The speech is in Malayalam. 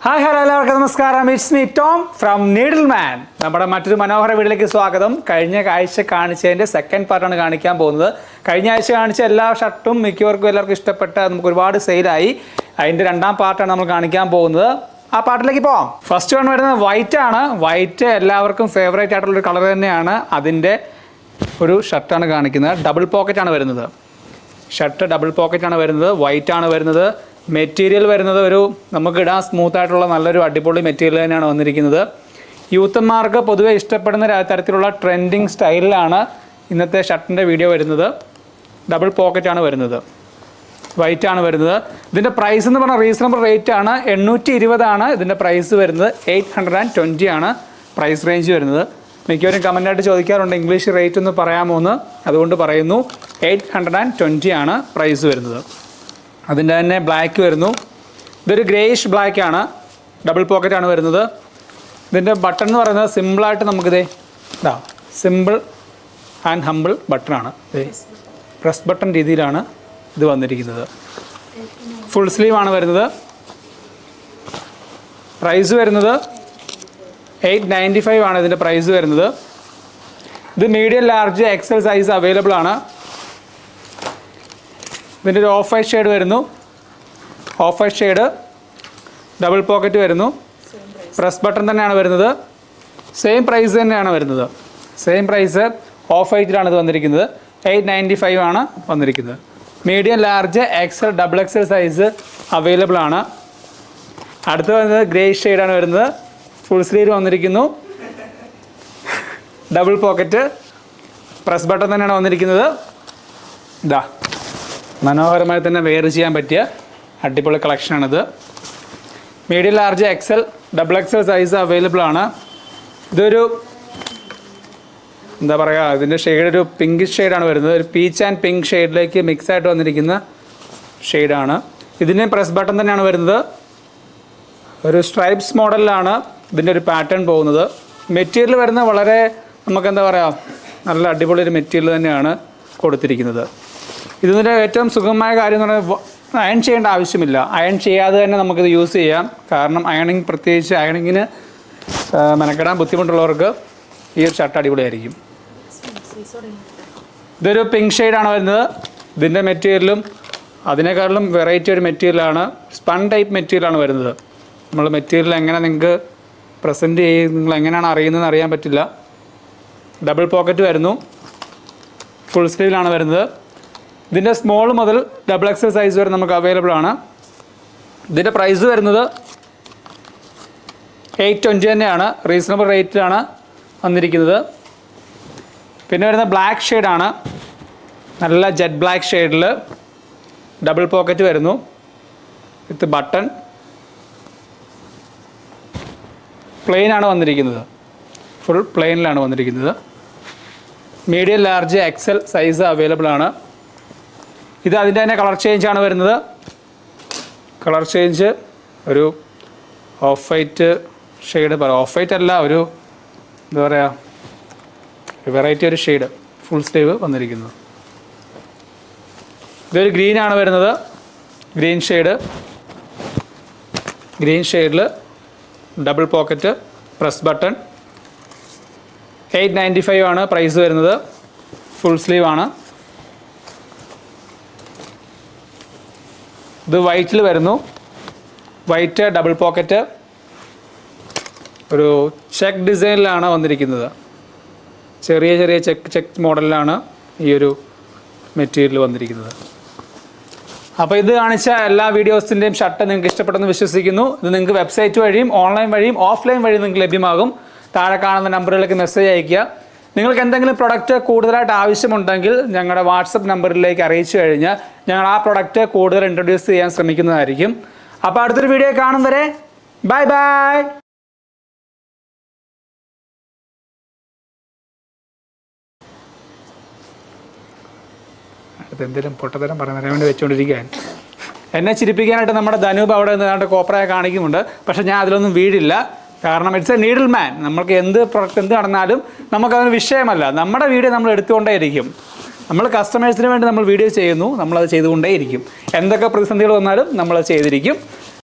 ഹായ് ഹലോ എല്ലാവർക്കും നമസ്കാരം. It's me Tom from Needleman. നമ്മുടെ മറ്റൊരു മനോഹര വീഡിയോയിലേക്ക് സ്വാഗതം. കഴിഞ്ഞ ആഴ്ച കാണിച്ചതിൻ്റെ സെക്കൻഡ് പാർട്ടാണ് കാണിക്കാൻ പോകുന്നത്. കഴിഞ്ഞ ആഴ്ച കാണിച്ച എല്ലാ ഷർട്ടും മിക്കവർക്കും എല്ലാവർക്കും ഇഷ്ടപ്പെട്ട നമുക്ക് ഒരുപാട് സെയിലായി. അതിൻ്റെ രണ്ടാം പാർട്ടാണ് നമ്മൾ കാണിക്കാൻ പോകുന്നത്. ആ പാർട്ടിലേക്ക് പോവാം. ഫസ്റ്റ് വൺ വരുന്നത് വൈറ്റ് ആണ്. വൈറ്റ് എല്ലാവർക്കും ഫേവറേറ്റ് ആയിട്ടുള്ളൊരു കളർ തന്നെയാണ്. അതിൻ്റെ ഒരു ഷർട്ടാണ് കാണിക്കുന്നത്. ഡബിൾ പോക്കറ്റാണ് വരുന്നത്. ഷർട്ട് ഡബിൾ പോക്കറ്റാണ് വരുന്നത്. വൈറ്റ് ആണ് വരുന്നത്. മെറ്റീരിയൽ വരുന്നത് ഒരു നമുക്ക് ഇടാൻ സ്മൂത്തായിട്ടുള്ള നല്ലൊരു അടിപൊളി മെറ്റീരിയൽ തന്നെയാണ് വന്നിരിക്കുന്നത്. യൂത്തന്മാർക്ക് പൊതുവെ ഇഷ്ടപ്പെടുന്ന തരത്തിലുള്ള ട്രെൻഡിങ് സ്റ്റൈലിലാണ് ഇന്നത്തെ ഷർട്ടിൻ്റെ വീഡിയോ വരുന്നത്. ഡബിൾ പോക്കറ്റാണ് വരുന്നത്. വൈറ്റ് ആണ് വരുന്നത്. ഇതിൻ്റെ പ്രൈസ് എന്ന് പറഞ്ഞാൽ റീസണബിൾ റേറ്റ് ആണ്. 820 ആണ് ഇതിൻ്റെ പ്രൈസ് വരുന്നത്. 820 ആണ് പ്രൈസ് റേഞ്ച് വരുന്നത്. മിക്കവരും കമൻ്റായിട്ട് ചോദിക്കാറുണ്ട് ഇംഗ്ലീഷ് റേറ്റ് ഒന്ന് പറയാമോ എന്ന്. അതുകൊണ്ട് പറയുന്നു 820 ആണ് പ്രൈസ് വരുന്നത്. അതിൻ്റെ തന്നെ ബ്ലാക്ക് വരുന്നു. ഇതൊരു ഗ്രേയിഷ് ബ്ലാക്ക് ആണ്. ഡബിൾ പോക്കറ്റാണ് വരുന്നത്. ഇതിൻ്റെ ബട്ടൺ എന്ന് പറയുന്നത് സിമ്പിളായിട്ട് നമുക്കിതേ സിമ്പിൾ ആൻഡ് ഹമ്പിൾ ബട്ടണാണ്. പ്രസ് ബട്ടൺ രീതിയിലാണ് ഇത് വന്നിരിക്കുന്നത്. ഫുൾ സ്ലീവ് ആണ് വരുന്നത്. പ്രൈസ് വരുന്നത് 895 ആണ് ഇതിൻ്റെ പ്രൈസ് വരുന്നത്. ഇത് medium large Excel size available ആണ്. ഇതിൻ്റെ ഒരു ഓഫ് വൈറ്റ് ഷെയ്ഡ് വരുന്നു. Of white shade double pocket വരുന്നു. പ്രസ് ബട്ടൺ തന്നെയാണ് വരുന്നത്. സെയിം പ്രൈസ് തന്നെയാണ് വരുന്നത്. സെയിം പ്രൈസ് ഓഫ് വൈറ്റിലാണ് ഇത് വന്നിരിക്കുന്നത്. 895 ആണ് വന്നിരിക്കുന്നത്. Medium large XL double XL size available ആണ്. അടുത്ത് വരുന്നത് ഗ്രേ ഷെയ്ഡാണ് വരുന്നത്. ഫുൾ സ്ലീവ് വന്നിരിക്കുന്നു. ഡബിൾ പോക്കറ്റ് പ്രസ് ബട്ടൺ തന്നെയാണ് വന്നിരിക്കുന്നത്. ഇതാ മനോഹരമായി തന്നെ വെയർ ചെയ്യാൻ പറ്റിയ അടിപൊളി കളക്ഷനാണിത്. Medium large XL double XL size available ആണ്. ഇതൊരു എന്താ പറയുക, ഇതിൻ്റെ ഷെയ്ഡ് ഒരു പിങ്കിഷ് ഷെയ്ഡാണ് വരുന്നത്. ഒരു പീച്ച് ആൻഡ് പിങ്ക് ഷെയ്ഡിലേക്ക് മിക്സ് ആയിട്ട് വന്നിരിക്കുന്ന ഷെയ്ഡാണ്. ഇതിന് പ്രസ് ബട്ടൺ തന്നെയാണ് വരുന്നത്. ഒരു സ്ട്രൈപ്സ് മോഡലിലാണ് ഇതിൻ്റെ ഒരു പാറ്റേൺ പോകുന്നത്. മെറ്റീരിയൽ വരുന്നത് വളരെ നമുക്കെന്താ പറയുക, നല്ല അടിപൊളി ഒരു മെറ്റീരിയൽ തന്നെയാണ് കൊടുത്തിരിക്കുന്നത്. ഇതിൻ്റെ ഏറ്റവും സുഖമായ കാര്യം എന്ന് പറഞ്ഞാൽ അയൺ ചെയ്യേണ്ട ആവശ്യമില്ല. അയൺ ചെയ്യാതെ തന്നെ നമുക്കിത് യൂസ് ചെയ്യാം. കാരണം അയണിങ്, പ്രത്യേകിച്ച് അയണിങ്ങിന് മെനക്കെടാൻ ബുദ്ധിമുട്ടുള്ളവർക്ക് ഈ ഒരു ഷർട്ട് അടിപൊളിയായിരിക്കും. ഇതൊരു പിങ്ക് ഷെയ്ഡാണ് വരുന്നത്. ഇതിൻ്റെ മെറ്റീരിയലും അതിനേക്കാളും വെറൈറ്റി ഒരു മെറ്റീരിയലാണ്. സ്പൺ ടൈപ്പ് മെറ്റീരിയലാണ് വരുന്നത്. നമ്മൾ മെറ്റീരിയൽ എങ്ങനെ നിങ്ങൾക്ക് പ്രസൻറ്റ് ചെയ്യും, നിങ്ങൾ എങ്ങനെയാണ് അറിയുന്നതെന്ന് അറിയാൻ പറ്റില്ല. ഡബിൾ പോക്കറ്റ് വരുന്നു. ഫുൾ സ്ലീവിലാണ് വരുന്നത്. ഇതിൻ്റെ സ്മോൾ മുതൽ ഡബിൾ എക്സൽ സൈസ് വരെ നമുക്ക് അവൈലബിൾ ആണ്. ഇതിൻ്റെ പ്രൈസ് വരുന്നത് 820 തന്നെയാണ്. റീസണബിൾ റേറ്റിലാണ് വന്നിരിക്കുന്നത്. പിന്നെ വരുന്ന ബ്ലാക്ക് ഷെയ്ഡാണ്. നല്ല ജെറ്റ് ബ്ലാക്ക് ഷെയ്ഡിൽ ഡബിൾ പോക്കറ്റ് വരുന്നു. വിത്ത് ബട്ടൺ. പ്ലെയിനാണ് വന്നിരിക്കുന്നത്. ഫുൾ പ്ലെയിനിലാണ് വന്നിരിക്കുന്നത്. Medium large Excel size available ആണ്. ഇത് അതിൻ്റെ തന്നെ കളർ ചേഞ്ചാണ് വരുന്നത്. കളർ ചേഞ്ച് ഒരു of white shade, of white അല്ല, ഒരു എന്താ പറയുക, വെറൈറ്റി ഒരു ഷെയ്ഡ് ഫുൾ സ്ലീവ് വന്നിരിക്കുന്നത്. ഇതൊരു ഗ്രീനാണ് വരുന്നത്. Green shade. ഗ്രീൻ ഷെയ്ഡിൽ ഡബിൾ പോക്കറ്റ്, പ്രസ് ബട്ടൺ. 895 ആണ് പ്രൈസ് വരുന്നത്. ഫുൾ സ്ലീവ് ആണ്. ഇത് വൈറ്റിൽ വരുന്നു. വൈറ്റ് ഡബിൾ പോക്കറ്റ്, ഒരു ചെക്ക് ഡിസൈനിലാണ് വന്നിരിക്കുന്നത്. ചെറിയ ചെറിയ ചെക്ക് മോഡലിലാണ് ഈ ഒരു മെറ്റീരിയൽ വന്നിരിക്കുന്നത്. അപ്പോൾ ഇത് കാണിച്ച എല്ലാ വീഡിയോസിൻ്റെയും ഷർട്ട് നിങ്ങൾക്ക് ഇഷ്ടപ്പെട്ടെന്ന് വിശ്വസിക്കുന്നു. ഇത് നിങ്ങൾക്ക് വെബ്സൈറ്റ് വഴിയും ഓൺലൈൻ വഴിയും ഓഫ്ലൈൻ വഴിയും നിങ്ങൾക്ക് ലഭ്യമാകും. താഴെ കാണുന്ന നമ്പറുകളിലേക്ക് മെസ്സേജ് അയയ്ക്കുക. നിങ്ങൾക്ക് എന്തെങ്കിലും പ്രൊഡക്റ്റ് കൂടുതലായിട്ട് ആവശ്യമുണ്ടെങ്കിൽ ഞങ്ങളുടെ വാട്സപ്പ് നമ്പറിലേക്ക് അറിയിച്ചു കഴിഞ്ഞാൽ ഞങ്ങൾ ആ പ്രൊഡക്റ്റ് കൂടുതൽ ഇൻട്രൊഡ്യൂസ് ചെയ്യാൻ ശ്രമിക്കുന്നതായിരിക്കും. അപ്പോൾ അടുത്തൊരു വീഡിയോ കാണും വരെ ബൈ ബൈ. അടുത്തെന്തെങ്കിലും പൊട്ടത്തരം പറയാൻ വേണ്ടി വെച്ചുകൊണ്ടിരിക്കാൻ എന്നെ ചിരിപ്പിക്കാനായിട്ട് നമ്മുടെ ധനൂപ് അവിടെ നിന്നാണ്ട് കോപ്പറായി കാണിക്കുന്നുണ്ട്. പക്ഷേ ഞാൻ അതിലൊന്നും വീഴില്ല. കാരണം ഇറ്റ്സ് എ നീഡിൽ മാൻ. നമുക്ക് എന്ത് പ്രൊഡക്റ്റ് എന്ത് നടന്നാലും നമുക്കതൊരു വിഷയമല്ല. നമ്മുടെ വീഡിയോ നമ്മൾ എടുത്തുകൊണ്ടേയിരിക്കും. നമ്മൾ കസ്റ്റമേഴ്സിന് വേണ്ടി നമ്മൾ വീഡിയോ ചെയ്യുന്നു. നമ്മളത് ചെയ്തുകൊണ്ടേയിരിക്കും. എന്തൊക്കെ പ്രതിസന്ധികൾ വന്നാലും നമ്മളത് ചെയ്തിരിക്കും.